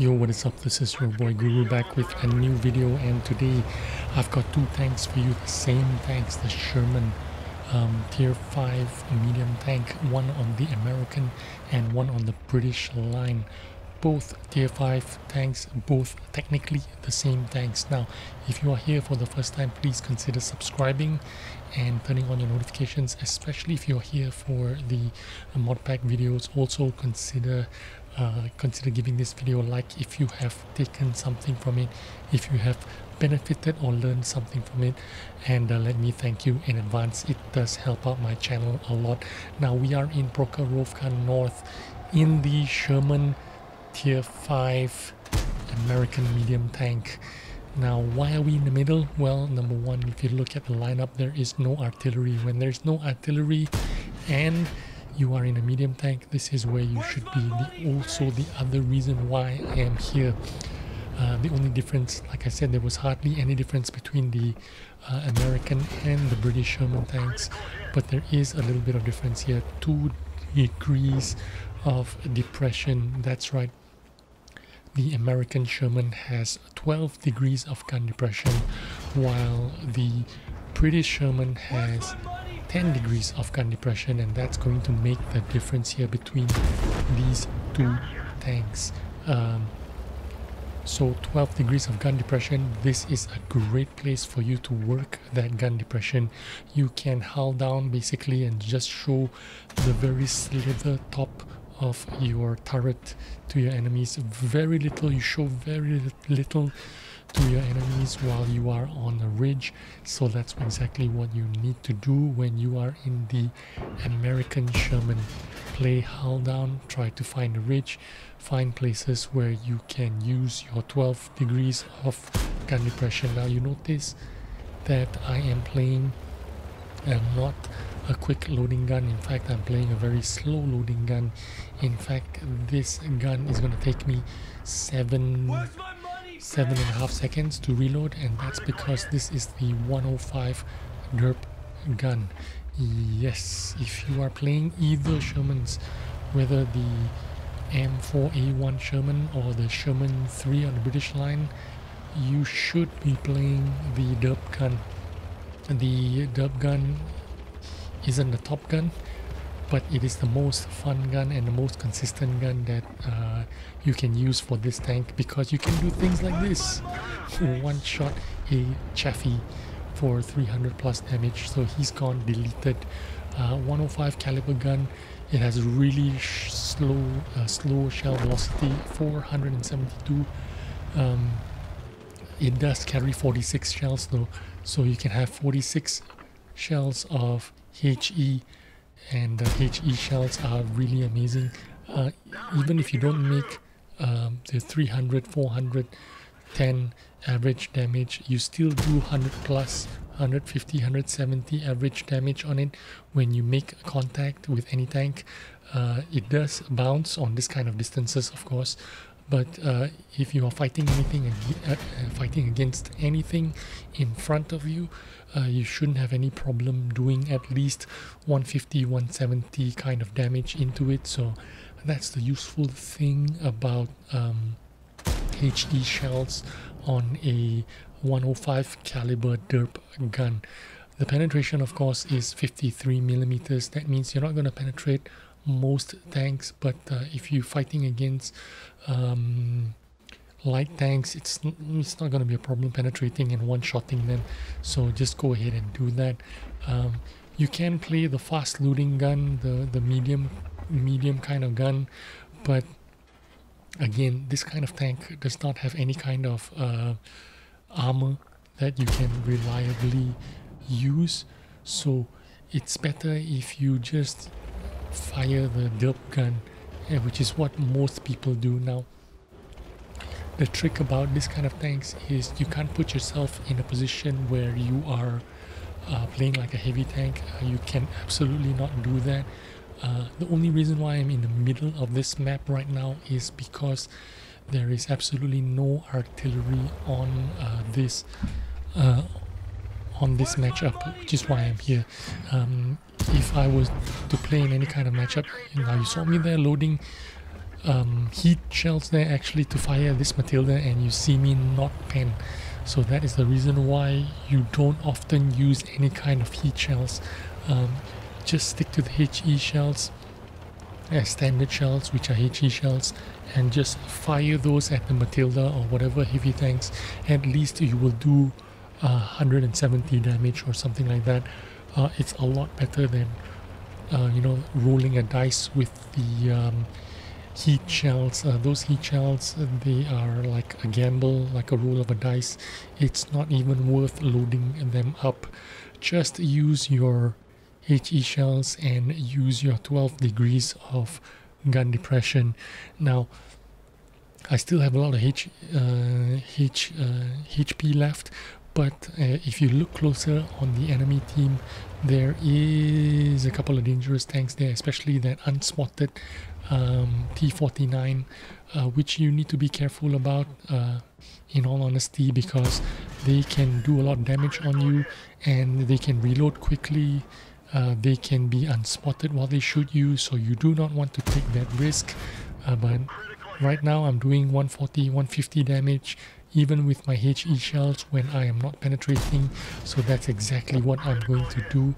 Yo, what is up? This is your boy Guru back with a new video, and today I've got two tanks for you. The same tanks, the Sherman tier 5 medium tank, one on the American and one on the British line. Both tier 5 tanks, both technically the same tanks. Now, if you are here for the first time, please consider subscribing and turning on your notifications, especially if you're here for the mod pack videos. Also consider giving this video a like if you have taken something from it, if you have benefited or learned something from it, and let me thank you in advance. It does help out my channel a lot. Now we are in Prokhorovka North in the Sherman tier 5 American medium tank. Now, why are we in the middle? Well, number one, if you look at the lineup, there is no artillery. When there's no artillery and you are in a medium tank, this is where you should be. Also, the other reason why I am here, the only difference, like I said, there was hardly any difference between the American and the British Sherman tanks, but there is a little bit of difference here. 2 degrees of depression. That's right. The American Sherman has 12 degrees of gun depression, while the British Sherman has 10 degrees of gun depression, and that's going to make the difference here between these two tanks. So 12 degrees of gun depression, this is a great place for you to work that gun depression. You can hull down basically and just show the very slither top of your turret to your enemies. Very little, you show very little to your enemies while you are on a ridge. So that's exactly what you need to do when you are in the American Sherman. Play hull down, try to find a ridge, find places where you can use your 12 degrees of gun depression. Now you notice that I am playing not a quick loading gun. In fact, I'm playing a very slow loading gun. In fact, this gun is going to take me 7.5 seconds to reload, and that's because this is the 105 derp gun. Yes, if you are playing either Shermans, whether the M4A1 Sherman or the Sherman 3 on the British line, you should be playing the derp gun. The derp gun isn't the top gun, but it is the most fun gun and the most consistent gun that you can use for this tank, because you can do things like this. One shot a Chaffee for 300 plus damage, so he's gone, deleted. 105 caliber gun, it has really slow shell velocity, 472. It does carry 46 shells though, so you can have 46 shells of HE, and the HE shells are really amazing. Even if you don't make the 300, 410 average damage, you still do 100 plus, 150, 170 average damage on it when you make contact with any tank. It does bounce on this kind of distances, of course, but if you are fighting against anything in front of you, you shouldn't have any problem doing at least 150, 170 kind of damage into it. So that's the useful thing about HE shells on a 105 caliber derp gun. The penetration, of course, is 53 millimeters. That means you're not going to penetrate most tanks, but if you're fighting against light tanks, it's not going to be a problem penetrating and one-shotting them. So just go ahead and do that. You can play the fast loading gun, the medium kind of gun, but again, this kind of tank does not have any kind of armor that you can reliably use. So it's better if you just fire the derp gun, which is what most people do now. The trick about this kind of tanks is you can't put yourself in a position where you are playing like a heavy tank. You can absolutely not do that. The only reason why I'm in the middle of this map right now is because there is absolutely no artillery on this matchup, which is why I'm here. If I was to play in any kind of matchup, now you saw me there loading heat shells there actually to fire this Matilda, and you see me not pen. So that is the reason why you don't often use any kind of heat shells. Just stick to the HE shells, standard shells, which are HE shells, and just fire those at the Matilda or whatever heavy tanks. At least you will do 170 damage or something like that. It's a lot better than you know, rolling a dice with the heat shells. Those heat shells, they are like a gamble, like a roll of a dice. It's not even worth loading them up. Just use your HE shells and use your 12 degrees of gun depression. Now, I still have a lot of HP left, but if you look closer on the enemy team, there is a couple of dangerous tanks there, especially that unspotted T-49, which you need to be careful about, in all honesty, because they can do a lot of damage on you and they can reload quickly. They can be unspotted while they shoot you, so you do not want to take that risk. But right now I'm doing 140, 150 damage even with my HE shells when I am not penetrating, so that's exactly what I'm going to do.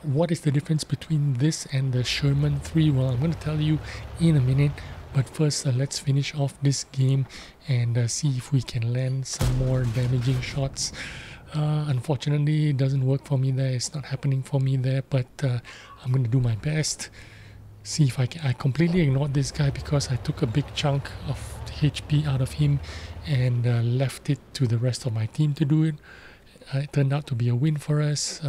What is the difference between this and the Sherman 3? Well, I'm going to tell you in a minute, but first let's finish off this game and see if we can land some more damaging shots. Unfortunately, it doesn't work for me there. It's not happening for me there, but I'm going to do my best. See if I can. I completely ignored this guy because I took a big chunk of HP out of him and left it to the rest of my team to do it. It turned out to be a win for us.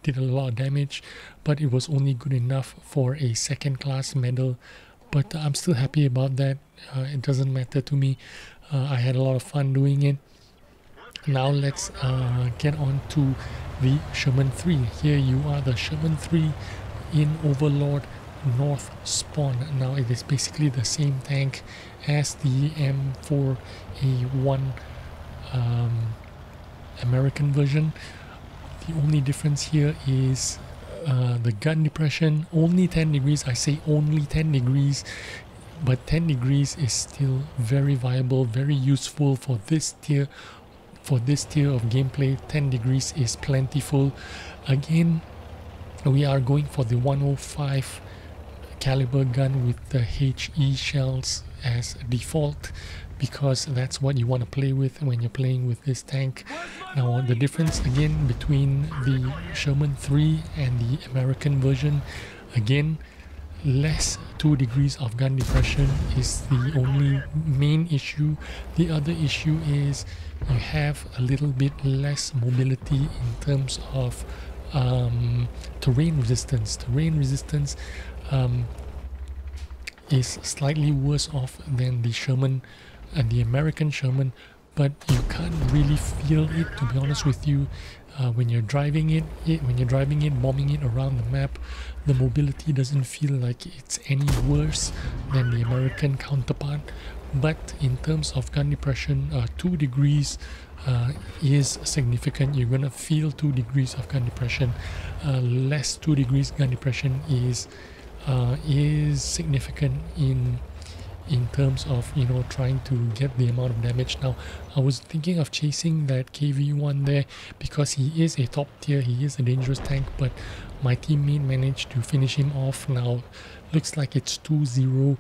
Did a lot of damage, but it was only good enough for a second class medal. But I'm still happy about that. It doesn't matter to me. I had a lot of fun doing it. Now let's get on to the Sherman 3. Here you are, the Sherman 3 in Overlord North Spawn. Now it is basically the same tank as the M4A1 American version. The only difference here is the gun depression, only 10 degrees. I say only 10 degrees, but 10 degrees is still very viable, very useful for this tier. For this tier of gameplay, 10 degrees is plentiful. Again, we are going for the 105 caliber gun with the HE shells as default, because that's what you want to play with when you're playing with this tank. Now the difference again between the Sherman 3 and the American version, again, less 2 degrees of gun depression is the only main issue. The other issue is you have a little bit less mobility in terms of terrain resistance. Terrain resistance is slightly worse off than the Sherman and the American Sherman, but you can't really feel it, to be honest with you. When you're driving it, bombing it around the map, the mobility doesn't feel like it's any worse than the American counterpart. But in terms of gun depression, 2 degrees is significant. You're gonna feel 2 degrees of gun depression. Less 2 degrees gun depression is significant in terms of, you know, trying to get the amount of damage. Now I was thinking of chasing that KV1 there because he is a top tier, he is a dangerous tank, but my teammate managed to finish him off. Now looks like it's 2-0.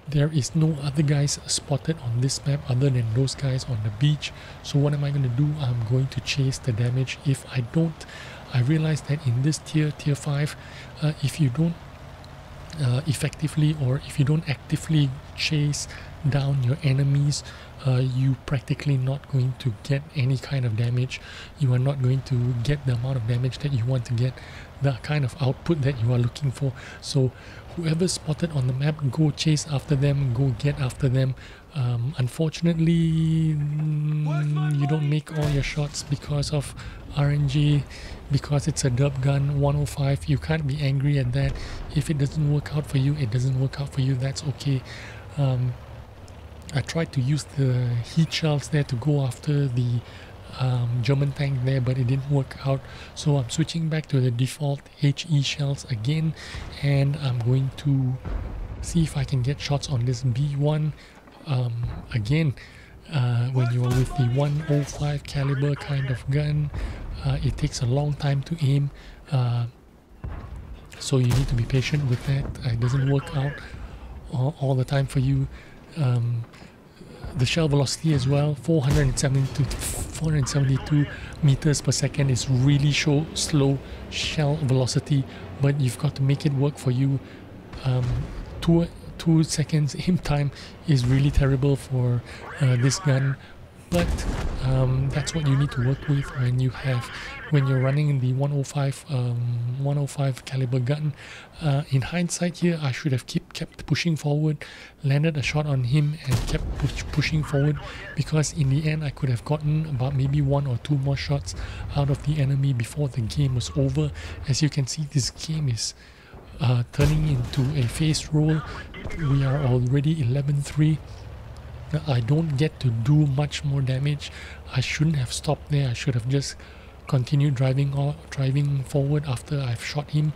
There is no other guys spotted on this map other than those guys on the beach. So what am I going to do? I'm going to chase the damage. If I don't, I realize that in this tier 5, if you don't effectively, or if you don't actively chase down your enemies, you practically not going to get any kind of damage. You are not going to get the amount of damage that you want to get, the kind of output that you are looking for. So whoever's spotted on the map, go chase after them, go get after them. Unfortunately, you don't make all your shots because of RNG, because it's a dub gun 105. You can't be angry at that. If it doesn't work out for you, it doesn't work out for you, that's okay. I tried to use the heat shells there to go after the German tank there, but it didn't work out. So I'm switching back to the default HE shells again, and I'm going to see if I can get shots on this B1. Again, when you're with the 105 caliber kind of gun, it takes a long time to aim, so you need to be patient with that. It doesn't work out all the time for you. The shell velocity as well, 472 meters per second is really slow shell velocity, but you've got to make it work for you. 2 seconds aim time is really terrible for this gun, but that's what you need to work with when you're running the 105 caliber gun. In hindsight here, I should have kept pushing forward, landed a shot on him and kept pushing forward, because in the end I could have gotten about maybe 1 or 2 more shots out of the enemy before the game was over. As you can see, this game is turning into a face roll. We are already 11-3. I don't get to do much more damage. I shouldn't have stopped there. I should have just continued driving forward after I've shot him,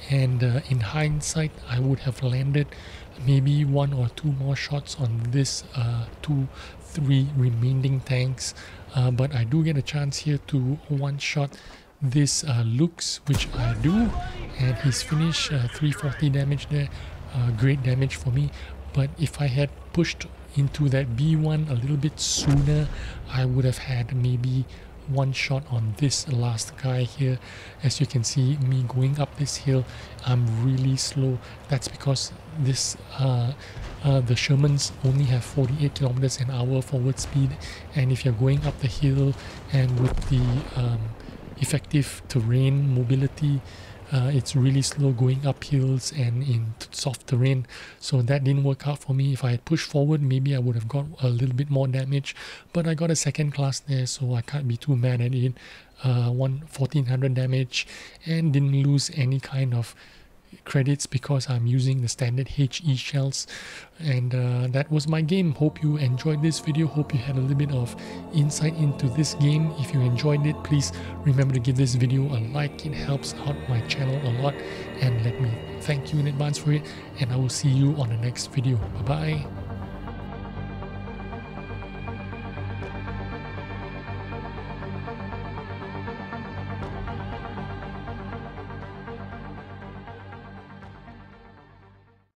and in hindsight I would have landed maybe 1 or 2 more shots on this 2-3 remaining tanks, but I do get a chance here to one-shot this Lux, which I do, and he's finished 340 damage there. Great damage for me. But if I had pushed into that B1 a little bit sooner, I would have had maybe 1 shot on this last guy here. As you can see, me going up this hill, I'm really slow. That's because this the Shermans only have 48 kilometers an hour forward speed, and if you're going up the hill and with the effective terrain mobility, it's really slow going up hills and in soft terrain. So that didn't work out for me. If I had pushed forward, maybe I would have got a little bit more damage, but I got a second class there, so I can't be too mad at it. 1400 damage, and didn't lose any kind of credits because I'm using the standard HE shells. And that was my game. Hope you enjoyed this video. Hope you had a little bit of insight into this game. If you enjoyed it, please remember to give this video a like. It helps out my channel a lot, and let me thank you in advance for it, and I will see you on the next video. Bye bye.